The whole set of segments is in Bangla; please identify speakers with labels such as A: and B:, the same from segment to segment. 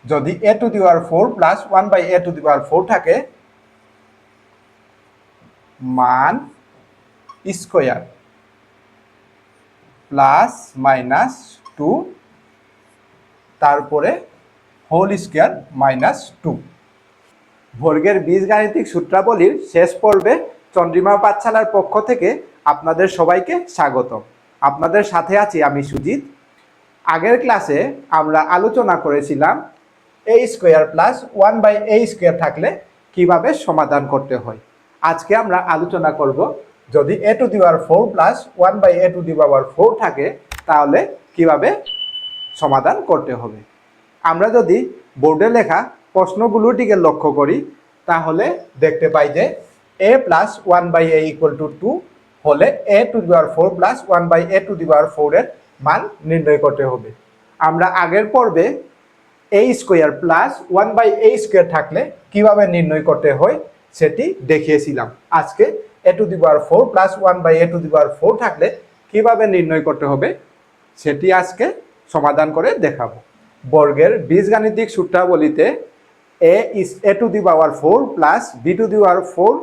A: যদি a to the power 4 plus 1/a to the power 4 থাকে, মান স্কয়ার প্লাস মাইনাস 2 তারপরে হোল স্কয়ার মাইনাস 2। বর্গের বীজগাণিতিক সূত্রাবলীর শেষ পর্বে চন্দ্রিমা পাঠশালার পক্ষ থেকে আপনাদের সবাইকে স্বাগতম। আপনাদের সাথে আছি আমি সুজিত। আগের ক্লাসে আমরা আলোচনা করেছিলাম a square plus 1/a square থাকলে কিভাবে সমাধান করতে হয়। আজকে আমরা আলোচনা করব যদি a to the power 4 plus 1/a to the power 4 থাকে তাহলে কিভাবে সমাধান করতে হবে। আমরা যদি বোর্ডে লেখা প্রশ্নগুলোর দিকে লক্ষ্য করি তাহলে দেখতে পাই যে a প্লাস 1/a ইকুয়াল টু 2 হলে a to the power 4 plus 1/a to the power 4 এর মান নির্ণয় করতে হবে। আমরা আগের পর্বে a square plus 1/a square থাকলে কিভাবে নির্ণয় করতে হয় সেটি দেখিয়েছিলাম। আজকে a to the power 4 plus 1/a to the power 4 থাকলে কিভাবে নির্ণয় করতে হবে সেটি আজকে সমাধান করে দেখাবো। বর্গের বীজগাণিতিক সূত্রাবলীতে a to the power 4 plus b to the power 4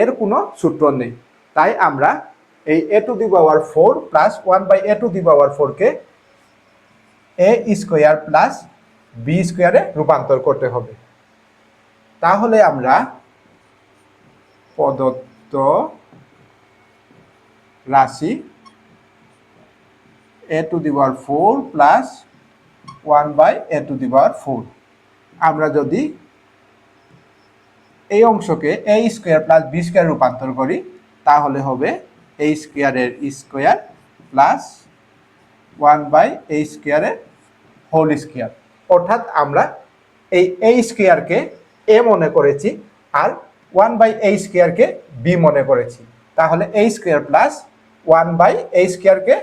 A: এর কোনো সূত্র নেই, তাই আমরা এই a to the power 4 plus 1/a to the power 4 কে a স্কয়ার প্লাস b স্কয়ারে রূপান্তর করতে হবে। তাহলে আমরা প্রদত্ত রাশি a to the power 4 plus 1/a to the power 4 আমরা যদি এই অংশকে a square plus b square রূপান্তর করি তাহলে হবে a স্কয়ারের স্কয়ার প্লাস 1/a স্কয়ারের হোল স্কয়ার। অর্থাৎ আমরা এই a স্কয়ারকে a মনে করেছি আর 1/a স্কয়ারকে b মনে করেছি। তাহলে a স্কয়ার প্লাস 1/a স্কয়ারকে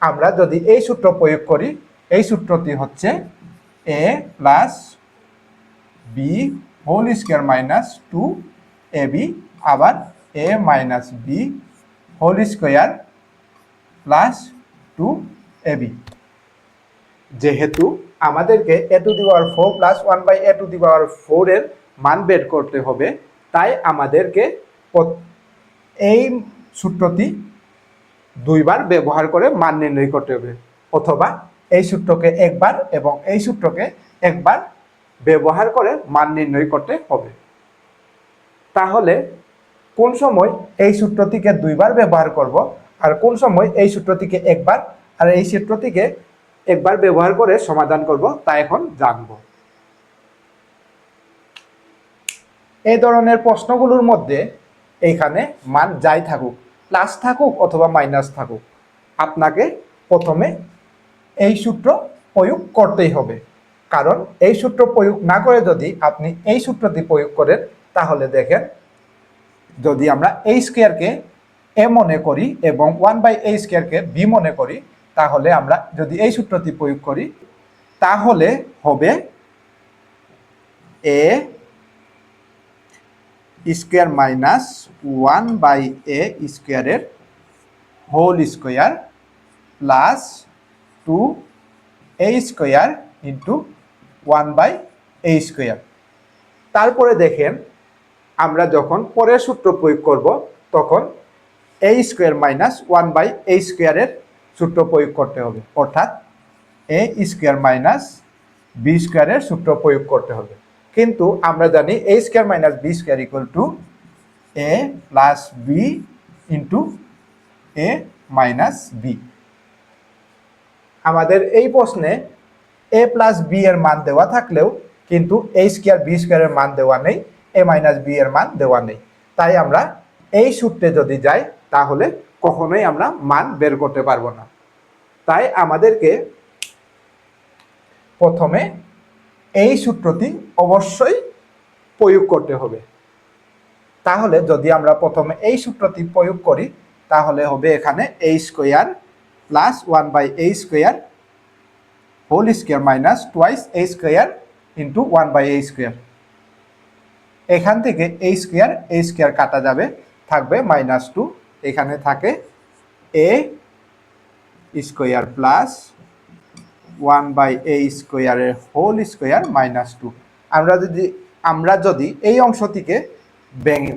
A: আমরা যদি এই সূত্র প্রয়োগ করি, এই সূত্রটি হচ্ছে a plus b whole square minus 2ab, আবার a minus b whole square plus 2ab। যেহেতু আমাদেরকে a to the power 4 plus 1/a to the power 4 এর মান বের করতে হবে, তাই আমাদেরকে এই সূত্রটি দুইবার ব্যবহার করে মান নির্ণয় করতে হবে, অথবা এই সূত্রকে একবার এবং এই সূত্রকে একবার ব্যবহার করে মান নির্ণয় করতে হবে। তাহলে কোন সময় এই সূত্রটিকে দুইবার ব্যবহার করব আর কোন সময় এই সূত্রটিকে একবার আর এই সূত্রটিকে একবার ব্যবহার করে সমাধান করব তা এখন জানব। এই ধরনের প্রশ্নগুলোর মধ্যে এইখানে মান যাই থাকুক, প্লাস থাকুক অথবা মাইনাস থাকুক, আপনাকে প্রথমে এই সূত্র প্রয়োগ করতেই হবে। কারণ এই সূত্র প্রয়োগ না করে যদি আপনি এই সূত্রটি প্রয়োগ করেন তাহলে দেখেন, যদি আমরা a স্কয়ারকে a মনে করি এবং 1/a স্কয়ারকে b মনে করি, তাহলে আমরা যদি এই সূত্রটি প্রয়োগ করি তাহলে হবে a স্কয়ার মাইনাস 1/a স্কয়ারের whole square plus 2a square into 1/a square. তারপরে দেখেন, আমরা যখন পরের সূত্র প্রয়োগ করব তখন a স্কয়ার মাইনাস 1/a স্কয়ারের সূত্র প্রয়োগ করতে হবে, অর্থাৎ a স্কয়ার মাইনাস b স্কয়ারের সূত্র প্রয়োগ করতে হবে। কিন্তু আমরা জানি a square minus b square equal to a plus b into a minus b। আমাদের এই প্রশ্নে a প্লাস b এর মান দেওয়া থাকলেও কিন্তু a স্কয়ার b স্কয়ারের মান দেওয়া নেই, a মাইনাস b এর মান দেওয়া নেই। তাই আমরা এই সূত্রে যদি যাই তাহলে কখনোই আমরা মান বের করতে পারবো না। তাই আমাদেরকে প্রথমে এই সূত্রটি অবশ্যই প্রয়োগ করতে হবে। তাহলে যদি আমরা প্রথমে এই সূত্রটি প্রয়োগ করি তাহলে হবে এখানে a square plus 1/a square whole square minus twice a square into 1/a square. এখান থেকে a স্কয়ার কাটা যাবে, থাকবে মাইনাস 2। এখানে থাকে a square plus 1/a² whole square minus 2। আমরা যদি এই অংশটিকে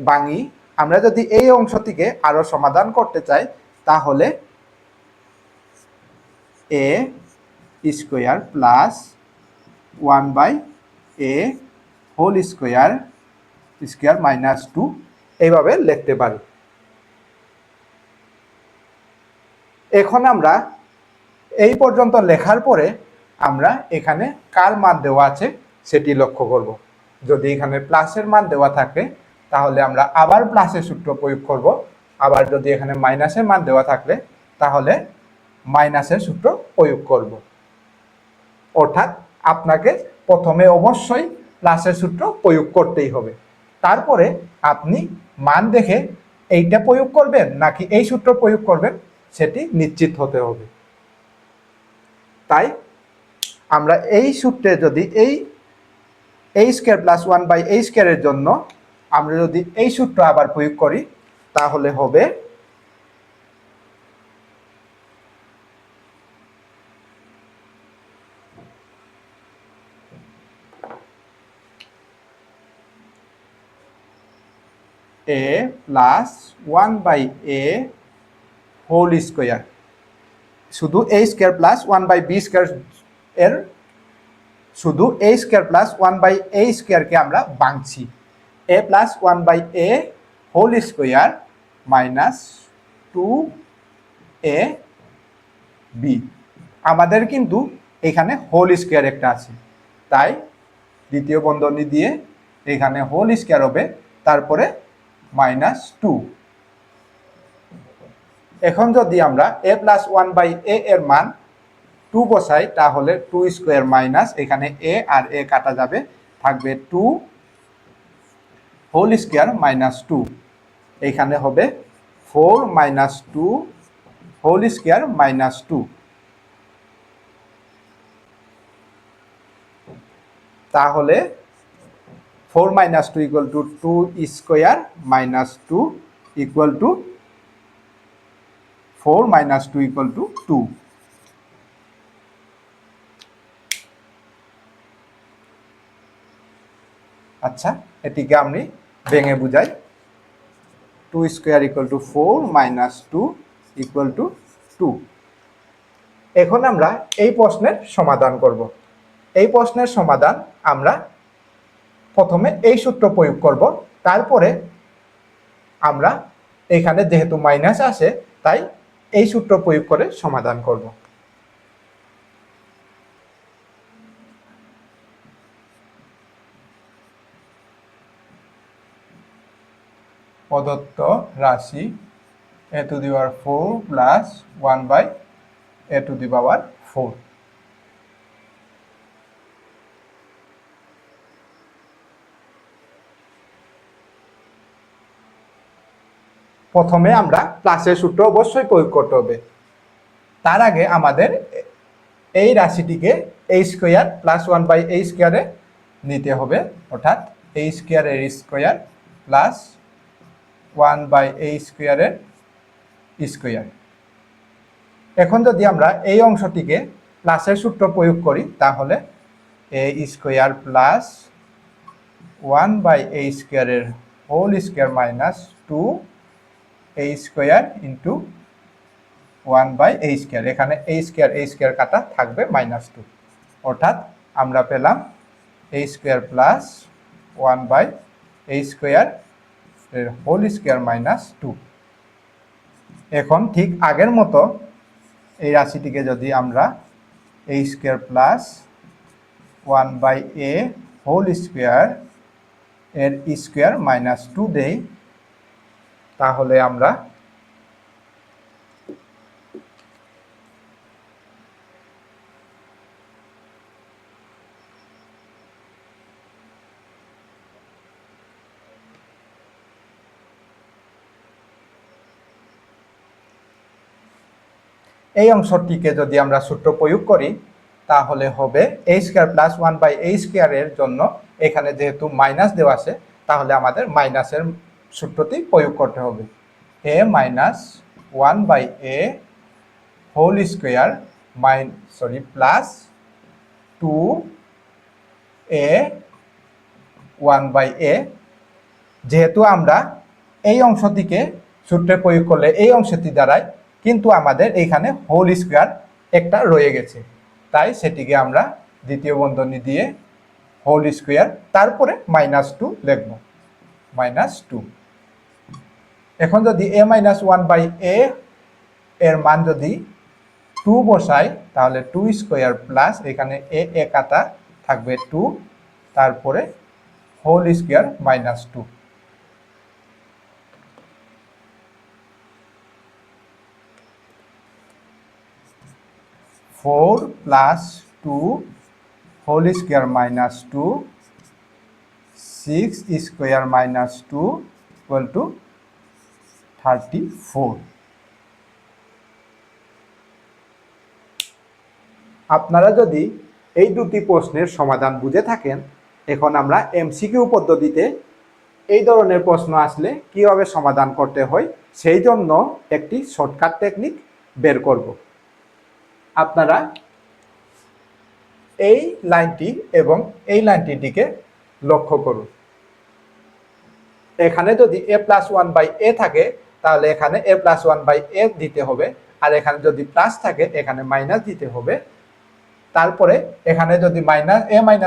A: ভাঙি, আমরা যদি এই অংশটিকে আরো সমাধান করতে চাই, তাহলে a² plus 1/a whole square minus 2 এইভাবে লিখতে পারি। এখন আমরা এই পর্যন্ত লেখার পরে আমরা এখানে কার মান দেওয়া আছে সেটি লক্ষ্য করব। যদি এখানে প্লাসের মান দেওয়া থাকে তাহলে আমরা আবার প্লাসের সূত্র প্রয়োগ করব, আবার যদি এখানে মাইনাসের মান দেওয়া থাকলে তাহলে মাইনাসের সূত্র প্রয়োগ করব। অর্থাৎ আপনাকে প্রথমে অবশ্যই প্লাসের সূত্র প্রয়োগ করতেই হবে, তারপরে আপনি মান দেখে এইটা প্রয়োগ করবেন নাকি এই সূত্র প্রয়োগ করবেন সেটি নিশ্চিত হতে হবে। তাই আমরা এই সূত্রে যদি a² প্লাস 1/a² এর জন্য আমরা যদি এই সূত্র আবার প্রয়োগ করি তাহলে হবে a প্লাস 1/a হোল স্কোয়ার। শুধু a² প্লাস 1/b² এর শুধু a² প্লাস 1/a² কে আমরা ভাঙছি। a প্লাস 1/a whole square minus 2ab। আমাদের কিন্তু এখানে হোল স্কোয়ার একটা আছে, তাই দ্বিতীয় বন্ধনী দিয়ে এখানে হোল স্কোয়ার হবে, তারপরে মাইনাস 2। এখন যদি আমরা a প্লাস 1/a এর মান 2 বসাই তাহলে 2² মাইনাস এখানে a আর a কাটা যাবে, থাকবে 2 হোল স্কোয়ার মাইনাস 2। এখানে হবে 4 মাইনাস 2 হোল স্কোয়ার মাইনাস 2। তাহলে 4 minus 2 equal two 2² minus 2 equal two 4 minus 2 equal to 2। আচ্ছা, এটিকে আমি ভেঙে বুঝাই। 2² equal to 4 minus 2 equal to 2। এখন আমরা এই প্রশ্নের সমাধান করব। এই প্রশ্নের সমাধান আমরা প্রথমে এই সূত্র প্রয়োগ করব, তারপরে আমরা এখানে যেহেতু মাইনাস আসে তাই এই সূত্র প্রয়োগ করে সমাধান করব। প্রদত্ত রাশি a⁴ প্লাস 1/a⁴। প্রথমে আমরা প্লাসের সূত্র অবশ্যই প্রয়োগ করতে হবে। তার আগে আমাদের এই রাশিটিকে a² প্লাস 1/a² এ নিতে হবে, অর্থাৎ a² এর স্কোয়ার প্লাস 1/a² এর স্কোয়ার। এখন যদি আমরা এই অংশটিকে প্লাসের সূত্র প্রয়োগ করি তাহলে a² প্লাস 1/a² এর whole square minus 2a² into 1/a²। এখানে a² কাটা থাকবে মাইনাস 2, অর্থাৎ আমরা পেলাম a² প্লাস 1/a² এর হোল স্কোয়ার মাইনাস 2। এখন ঠিক আগের মতো এই রাশিটিকে যদি আমরা a² plus 1/a whole square এর স্কোয়ার মাইনাস 2 দেই, তাহলে আমরা এই অংশটিকে যদি আমরা সূত্র প্রয়োগ করি তাহলে হবে a² প্লাস 1/a² এর জন্য এখানে যেহেতু মাইনাস দেওয়া আছে তাহলে আমাদের মাইনাসের সূত্রটি প্রয়োগ করতে হবে। a minus 1/a whole square plus 2a 1/a। যেহেতু আমরা এই অংশটিকে সূত্রে প্রয়োগ করলে এই অংশটি দাঁড়ায়, কিন্তু আমাদের এইখানে হোল স্কোয়ার একটা রয়ে গেছে, তাই সেটিকে আমরা দ্বিতীয় বন্ধনী দিয়ে হোল স্কোয়ার তারপরে -2 লিখব, -2। এখন যদি a - 1/a এর মান যদি 2 বসাই, তাহলে 2 স্কোয়ার প্লাস এখানে a কাটা থাকবে 2, তারপরে whole square -2। 4 plus 2 whole square -2, 6 square -2 equal to 34। আপনারা যদি এই দুটি প্রশ্নের সমাধান বুঝে থাকেন, এখন আমরা এমসিকিউ পদ্ধতিতে এই ধরনের প্রশ্ন আসলে কিভাবে সমাধান করতে হয় সেই জন্য একটি শর্টকাট টেকনিক বের করব। আপনারা এই লাইনটি এবং এই লাইনটির দিকে লক্ষ্য করুন। এখানে যদি a + 1/a থাকে, তাহলে এখানে a + 1/a দিতে হবে, আর এখানে যদি প্লাস থাকে এখানে মাইনাস দিতে হবে। তারপরে এখানে যদি a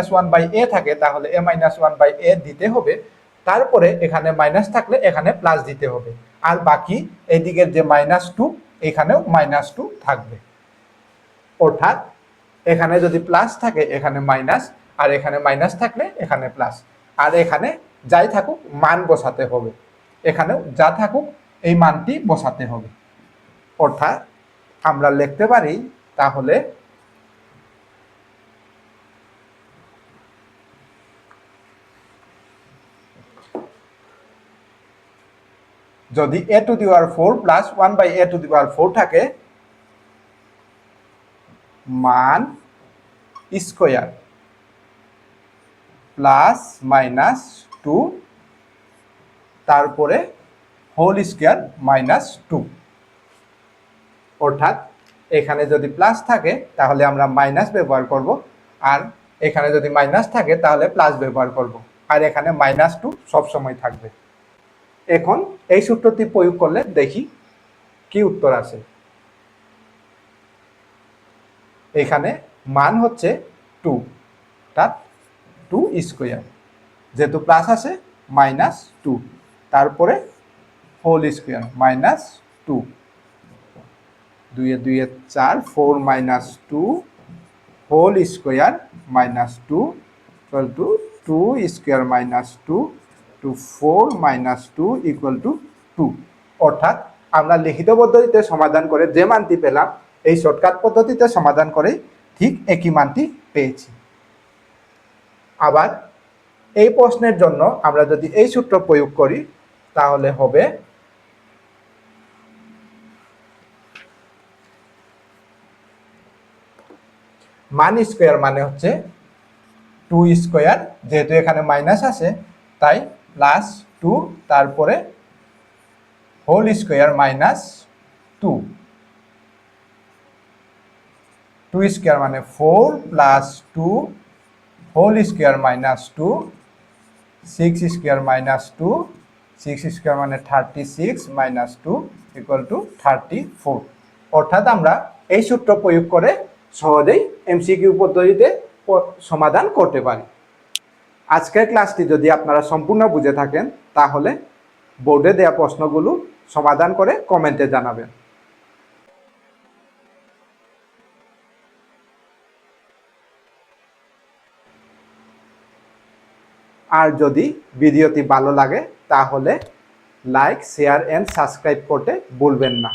A: - 1/a থাকে, তাহলে a - 1/a দিতে হবে। তারপরে এখানে মাইনাস থাকলে এখানে প্লাস দিতে হবে, আর বাকি এদিকের যে -2 এখানেও -2 থাকবে। অর্থাৎ এখানে যদি প্লাস থাকে এখানে মাইনাস, আর এখানে মাইনাস থাকলে এখানে প্লাস, আর এখানে যাই থাকুক মান বসাতে হবে, এখানেও যা থাকুক এই মানটি বসাতে হবে। অর্থাৎ আমরা লিখতে পারি, তাহলে যদি a⁴ প্লাস 1/a⁴ থাকে, মান স্কোয়ার প্লাস -2 তারপরে হোল স্কোয়ার -2। অর্থাৎ এখানে যদি প্লাস থাকে তাহলে আমরা মাইনাস ব্যবহার করব, আর এখানে যদি মাইনাস থাকে তাহলে প্লাস ব্যবহার করব, আর এখানে -2 সবসময় থাকবে। এখন এই সূত্রটি প্রয়োগ করলে দেখি কি উত্তর আসে। এখানে মান হচ্ছে 2, অর্থাৎ 2 স্কোয়ার, যেহেতু প্লাস আছে -2, তারপরে হোল স্কোয়ার -2, 2 এ 2 এ 4, 4 - 2 whole square -2 equal to 2 square -2 to 4 - 2 equal to 2। অর্থাৎ আমরা লিখিত পদ্ধতিতে সমাধান করে যে মানটি পেলাম, এই শর্টকাট পদ্ধতিতে সমাধান করে ঠিক একই মানটি পেয়েছি। আবার এই প্রশ্নের জন্য আমরা যদি এই সূত্র প্রয়োগ করি, তাহলে হবে মান স্কোয়ার মানে হচ্ছে 2 স্কোয়ার, যেহেতু এখানে মাইনাস আছে তাই +2, তারপরে হোল স্কোয়ার -2, 2 স্কোয়ার মানে 4 plus 2 whole square -2, 6 square -2, 6 square মানে 36 -2 ইকুয়াল টু 34। অর্থাৎ আমরা এই সূত্র প্রয়োগ করে সহজেই এমসিকিউ পদ্ধতিতে সমাধান করতে পারি। আজকের ক্লাসটি যদি আপনারা সম্পূর্ণ বুঝে থাকেন, তাহলে বোর্ডে দেওয়া প্রশ্নগুলো সমাধান করে কমেন্টে জানাবেন। আর যদি ভিডিওটি ভালো লাগে তাহলে লাইক, শেয়ার এন্ড সাবস্ক্রাইব করতে ভুলবেন না।